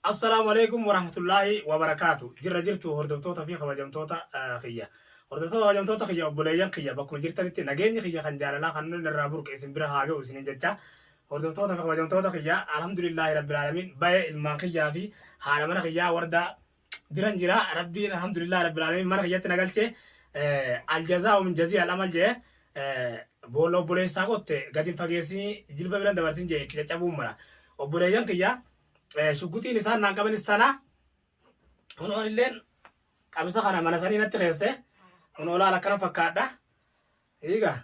السلام عليكم ورحمة الله وبركاته. جرتو هردوتوتا في خواجمتوتا خيا. هردوتوتا خواجمتوتا خيا بوليان خيا بكم جرتني نجيني خيا خنجر لا خنون الرابورك اسم بره حاجة وسنين جتا. هردوتوتا في خواجمتوتا خيا الحمد لله رب العالمين. باي الماخيا في حال من خيا وردا برنجرا ربي الحمد لله رب العالمين. من خيا تنقلت الجزاء من جزيء العمل جه بولو بولي ساقط قديم فقيسي جلبة بلند برسين جه تجابو مرا. وبوليان خيا شغوتي نسان ناقبل استانا هنون اللين قبسا خانا منساني نتخيسي هنولا على كنا فكادا إيغا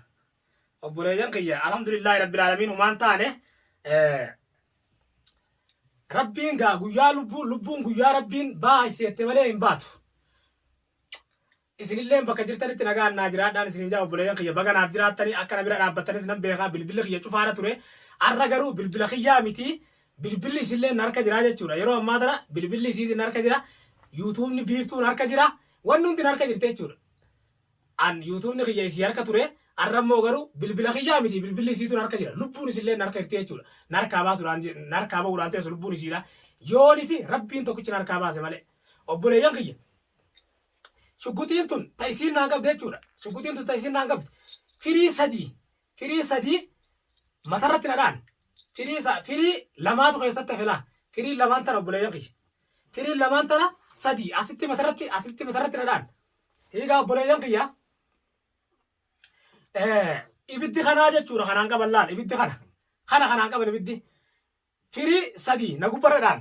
وبريجان قيا الحمد لله رب العالمين ومان تاني ربين غا غيا لبون غيا ربين باي سيتمالي انباتو إسن اللين بكا جرتاني تنغا ناجرات دان إسن جا وبريجان قيا بغا نافجرات تاني أكنا برا نابتاني سنم بيغا بالبل قيا چوفارا توري أرغرو بالبل قيا ميتي bilbilli sillee narka jira jechuudha. Yeroo ammaa tana bilbilli siiti narka jira. YouTube'ni biiftuu narka jira. Wanni hundi narka jirti jechuudha. An YouTube'ni kiyya isii harka ture. Arrammoo garuu bilbila kiyyaa miti bilbilli isiitu narka jira. Lubbuun isillee narka jirti jechuudha. Narkaa baasuudhaan teessu lubbuun isiidha. Yoonii fi rabbiin tokkichi narkaa baase malee. Obboleeyyan kiyya. Shuggutiin tun ta'isiin naan qabdi jechuudha. Shuggutiin tun ta'isiin naan qabdi. Firii sadii matarratti nadhaan. firii lamaatu keessatti hafela. Firii lamaan tana obboleeyyan kiyya. Firii lamaan tana sadii asitti matarratti nadhaan. Egaa obboleeyyan kiyya. Ibiddi kanaa jechuudha kanaan qaban laal ibiddi kanaan qaban ibiddi. Firii sadii na gubbarradhaan.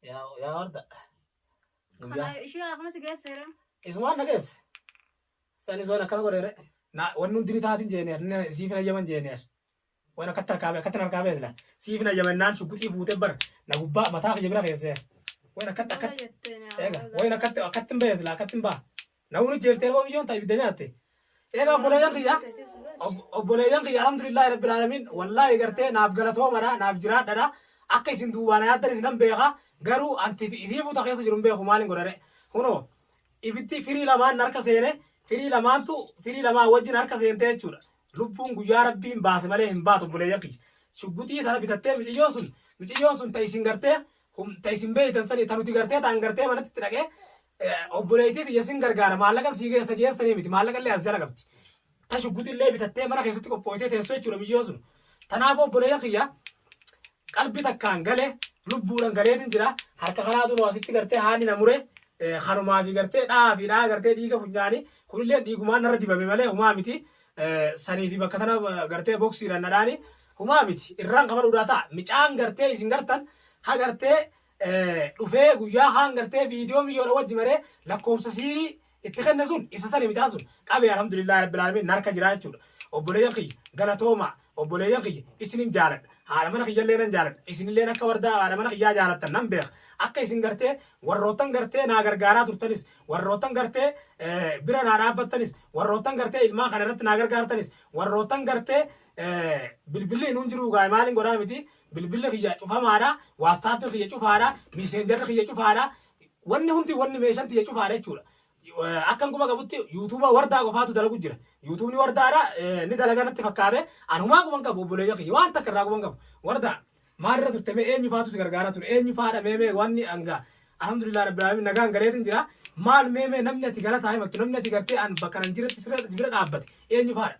Yaa warda. شو أخنا سجاسة Isumaan nageesse. Sani zoon akkana godheere. Wanni hundi ni taatiin jeeneer. Siifina jaman jeeneer. Waan akkatti harkaabee sila. Siifina jamannaan shugguxii fuutee bara. Na gubbaa mataa kiyya bira keesseer. Waan akkatti hin beesla akkatti hin baa. Namni jeeftee yoo biyyoon ta'a ibidda nyaatte. Egaa obboleeyyan kiyya alhamdulillahi rabbil alamin wallaahi gartee naaf galatoomadha naaf jiraadhadha. Akka isin duubaan yaaddan isinan beeka. Garuu anti ifii fuuta keessa jiru hin beeku maaliin godhare. Kunoo ibiddi firii lamaan narka seene firii lamaan wajjin harka seente jechuudha. Lubbuun guyyaa rabbiin baase malee hin baatu obboleeyyan kiyya. Shugguxii tana bitattee miciyyoon sun ta'isin gartee ta'isin beeytan sanii tanuti gartee ta'an gartee manatti itti dhaqee obboleeytii biyya sin gargaara maallaqa sii keessa geessanii miti maallaqa illee as jala qabdi. Ta shugguxii illee bitattee mana keessatti qophooytee teessoo jechuudha miciyyoon sun. Tanaaf obboleeyyan kiyya qalbii takkaan galee lubbuudhaan galeetiin jira. Harka kanaatu asitti gartee haani na mure. Hanumaa fi gartee dhaa gartee dhiiga funyaanii kunillee dhiigumaan narra dibame malee humaa miti. Sanii fi bakka tana gartee boksiidhaan nadhaani humaa miti. Irraan qabaduudhaa ta'a. Micaan gartee isin gartan ha gartee dhufee guyyaa haan gartee viidiyoo miyyoodha wajji maree lakkoomsa siirii itti kenne sun isa sani micaan sun qabee alhamdulillahi rabbil alamin narka jira jechuudha. Obboleeyyan kiyya galatooma obboleeyyan kiyya isinin jaaladha. Haadha mana kiyyallee nan jaaladha. Isinillee akka wardaa haadha mana kiyyaa jaalattan nan beeka. Akka isin gartee warroottan gartee naa gargaaraa turtanis warroottan gartee bira naa dhaabbattanis warroottan gartee ilmaa kana irratti naa gargaartanis warroottan gartee bilbilli nuun jiru gaa'e maaliin godhaa miti bilbilli kiyya cufamaadha waastaappi kiyya cufaadha miiseenjarri kiyya cufaadha wanni hundi wanni meeshaan kiyya cufaadha jechuudha. Akkan kuma qabutti yuutuuba wardaa qofaatu dalagu jira. Yuutuubni wardaadha ni dalaga natti fakkaate anumaa kuban qabu obboleeyyan kiyya waan takka irraa kuban qabu wardaa. Maarra turte mee eenyu faatu si gargaara ture eenyu faadha mee wanni anga alhamdulillah rabbil alamin nagaan galeetin jira maal mee namni ati galataa himattu namni ati gartee an bakka nan jiratti sibira dhaabbate eenyu faadha.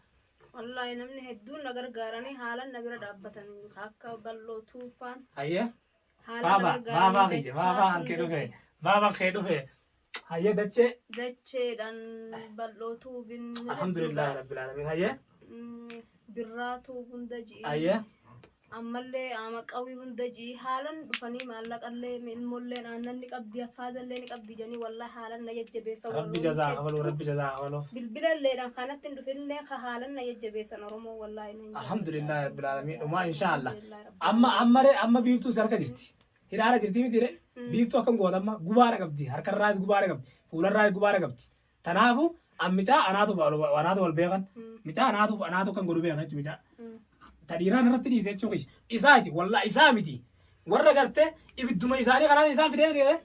Wallahi namni hedduun na gargaaranii haalan na bira dhaabbatan akka bal'oo tuufaan. Hayya. Baabaa kee dhufe. Hayya dacheedhaan bal'oo tuubin. Alhamdulillah rabbil alamin hayya. Birraa tuubuun daji'i. Hayya. Ammallee ama qawwii hunda jii haalan dhufanii maallaqallee ilmoolleen aannan ni qabdi affaadallee ni qabdi jedhanii wallahi haalan na jajjabeessa. Rabbi jazaa kafalu. Bilbilalleedhaan kanatti hin dhufinillee haalan na jajjabeessan Oromoo wallahi. Alhamdulillah rabbil alamin dhumaa inshaallah. Amma biiftuu si harka jirti. Hidhaara jirti miti re biiftuu akkam goota amma gubaara qabdi harkarraas gubaara qabdi fuularraas gubaara qabdi. Tanaafu ammicaa anaatu wal beekan micaa anaatu kan godhu beekan jechuudha micaa. Tadiiraan irratti dhiise jechuun isaati wallaa isaa miti warra gartee ibidduma isaanii kanaan isaan fidee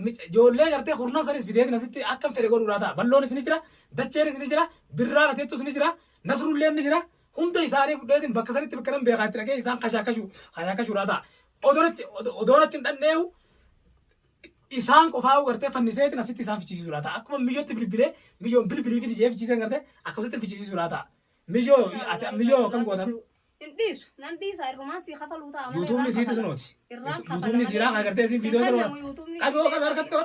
miti ijoollee gartee kurnan sanis fidee nasitti akkam fedhe godhuudhaa ta'a balloonis ni jira dacheenis ni jira birraan ateettus ni jira nasrulleen ni jira hunda isaanii fudheetiin bakka sanitti bakka nan beekaatti dhagee isaan kashaakashuudhaa ta'a odoonatti hin dhandheehu isaan qofaa gartee fanniseetiin asitti isaan fichisiisuudhaa ta'a akkuma miyyootti bilbilee miyyoon bilbilii fidi jee fichisiisan gartee akkasitti fichisiisuudhaa ta'a miyyoo kam gootan Indisu, nanti saya rumah sih kata luta. YouTube ni situ senoti. YouTube ni sila agar teh video tu. Kami orang berkat kau,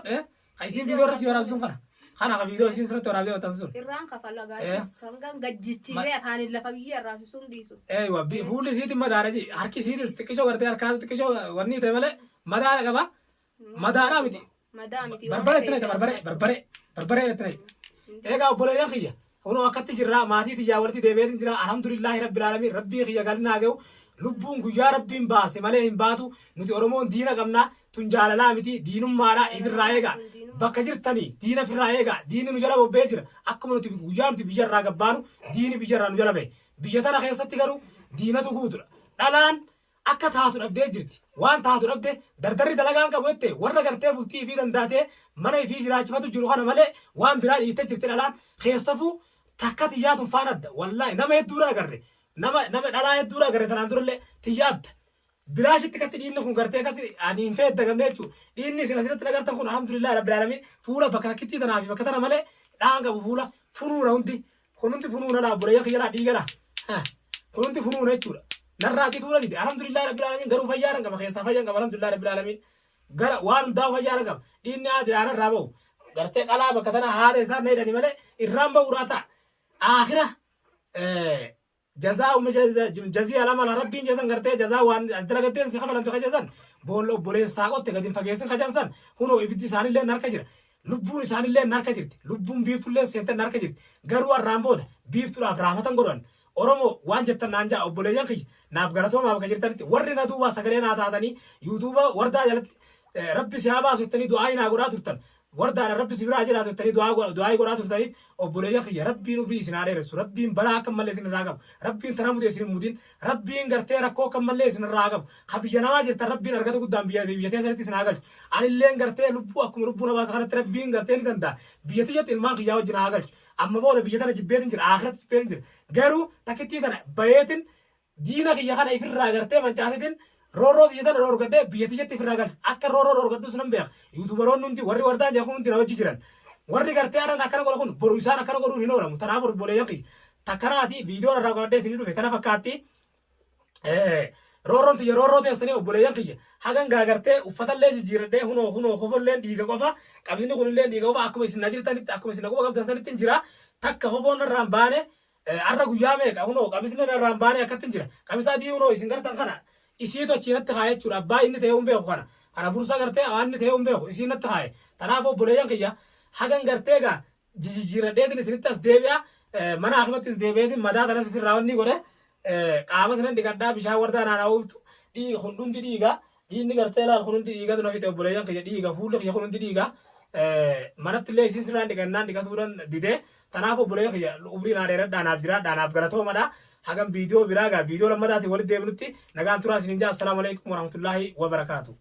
kaisin video rasi orang tu kan. Karena kami video sini serat orang dia betul tu. Irang kafal guys, sanggang gaji cile hani lah kami ya rasi sundisu. Wah, full situ madara ji. Har kisi situ tikisau kerja, har kal tikisau warni teh malah madara kaba, madara miti. Madara miti. Berbere itu. Ega boleh yang kaya. Ono akkatti jirra maatii tijaawarti deebi'eetiin jira alhamdulillahi rabbil alamin rabbii kiyya galnaa ga'u lubbuun guyyaa rabbiin baase malee hin baatu nuti oromoon diina qabna tun jaalalaa miti diinummaadha ifirraa eega bakka jirtanii diina firraa eega diini nu jala bobbee jira akkuma nuti guyyaa nuti biyyarraa gabbaanu diini biyyarraa nu jala ba'e biyya tana keessatti garuu diinatu guutudha dhalaan akka taatu dhabdee jirti waan taatu dhabde dardarri dalagaan qabu jette warra gartee bultii fi dandaatee mana ifii jiraachifatu jiru kana malee waan biraa dhiittee jirti dhalaan keessafuu takka tiyyaatun faanadda wallahi nama hedduudha agarre nama dhalaa hedduudha agarre tanaan durallee tiyyaadda bilaashitti katti dhiinni kun gartee kasi ani hin feedda gamne jechuu dhiinni isin asirratti agartan kun alhamdulillahi rabbil alamin fuula bakka takkitti tanaa fi bakka tana malee dhaan qabu fuula funuuna hundi funuuna dhaabbulee kiyyaadhaa dhiigala kun hundi funuuna jechuudha narraa qixuudha jite alhamdulillahi rabbil alamin garuu fayyaaran qaba keessaa fayyan qaba alhamdulillahi rabbil alamin gara waan hundaa fayyaaran qaba dhiinni haati aanarraa bahu gartee qalaa bakka tana haala isaan needhani malee irraan bahuudhaa ta'a آخرة جزاء جزية لما ربين جزان قرتي جزاء وان تلاقتين سي خفل انتو خجزان بولو بولين ساقوت تقدين فقيسين خجزان هنو إبدي ساني اللي نار كجر لبون ساني اللي نار كجرت لبون بيفتو اللي سينتا نار كجرت غروا الرامبود بيفتو لاف رحمتان قرون oromo waan jettan naanja obboleeyyan kiyya naaf galatoomaa bakka jirtanitti warri na duubaa sagalee naa taatanii yuutuuba wardaa jalatti rabbi si haa baasu jettanii du'aa naa godhaa turtan wardaadha rabbi si biraa jiraatu jettanii du'aa godhaa turtaniif obboleeyyan kiyya rabbiin ubbii isin haa dheeressu rabbiin balaa akka malee isin irraa qabu rabbiin tana mudee isin mudin rabbiin gartee rakkoo akka malee isin irraa qabu ka biyya namaa jirtan rabbiin argata guddaan biyya keessatti isin haa galchu anilleen gartee lubbuu akkuma lubbuu namaa kanatti rabbiin gartee ni danda'a biyya tiyyatti ilmaan kiyyaa wajjin haa galchu amma booda biyya tana jibbeetin jira akhiratti jibbeetin jira garuu takkittii tana bayeetin diina kiyya kana ifirraa gartee mancaasitin roorroo tiyya tana dhoorgadhee biyya tiyyatti ifirraa galchu akka roorroo dhoorgadhus nan beeka yuutubaroonni hundi warri wardaan jeekun hundi na wajji jiran warri gartee aran akkana godha kun boru isaan akkana godhuun hin oolamu tanaaf obboleeyyan kiyya takkanaati viidiyoon irraa godhadhee isin dhufe tana fakkaatti roorroon tiyya roorroo teessanii obboleeyyan kiyya hagan gaagartee uffatallee jijjiiradhee hunoo kofolleen dhiiga qofa qabisni kunillee dhiiga qofa akkuma isin na jirtanitti akkuma isin na qofa qabdanitti jira takka kofoon irraan baane arra guyyaa meeqa hunoo qabisni irraan baane akkatti jira qabisaa dii hunoo isin gartan kana isii tochiinatti haa jechuudha abbaa inni ta'ee hin beeku kana bursa gartee waan inni ta'ee hin beeku isiinatti haa tanaaf obboleeyyan kiyya hagan gartee gaa jijjiiradheetin isinitti as deebi'a mana akimattis deebi'eetin madaa tanas firraa wanni godhe qaama sanan dhiqadhaa bishaan wardaa naannaa ooftu hundi dhiiga dhiinni gartee laal kun hundi dhiiga tuna fite obboleeyyan kiyya dhiiga fuulli kiyya kun hundi dhiiga manatti illee isiin sirnaan dhiqannaan dhiqatuudhaan didee tanaaf obboleeyyan kiyya umrii naa dheeradhaa naaf jiraadhaa naaf galatoomadha hagam viidiyoo biraa gaa viidiyoo lammadaatiin walitti deebinutti nagaan turaa isiniin jaa assalaamu alaikum warahmatullaahi wabarakaatu.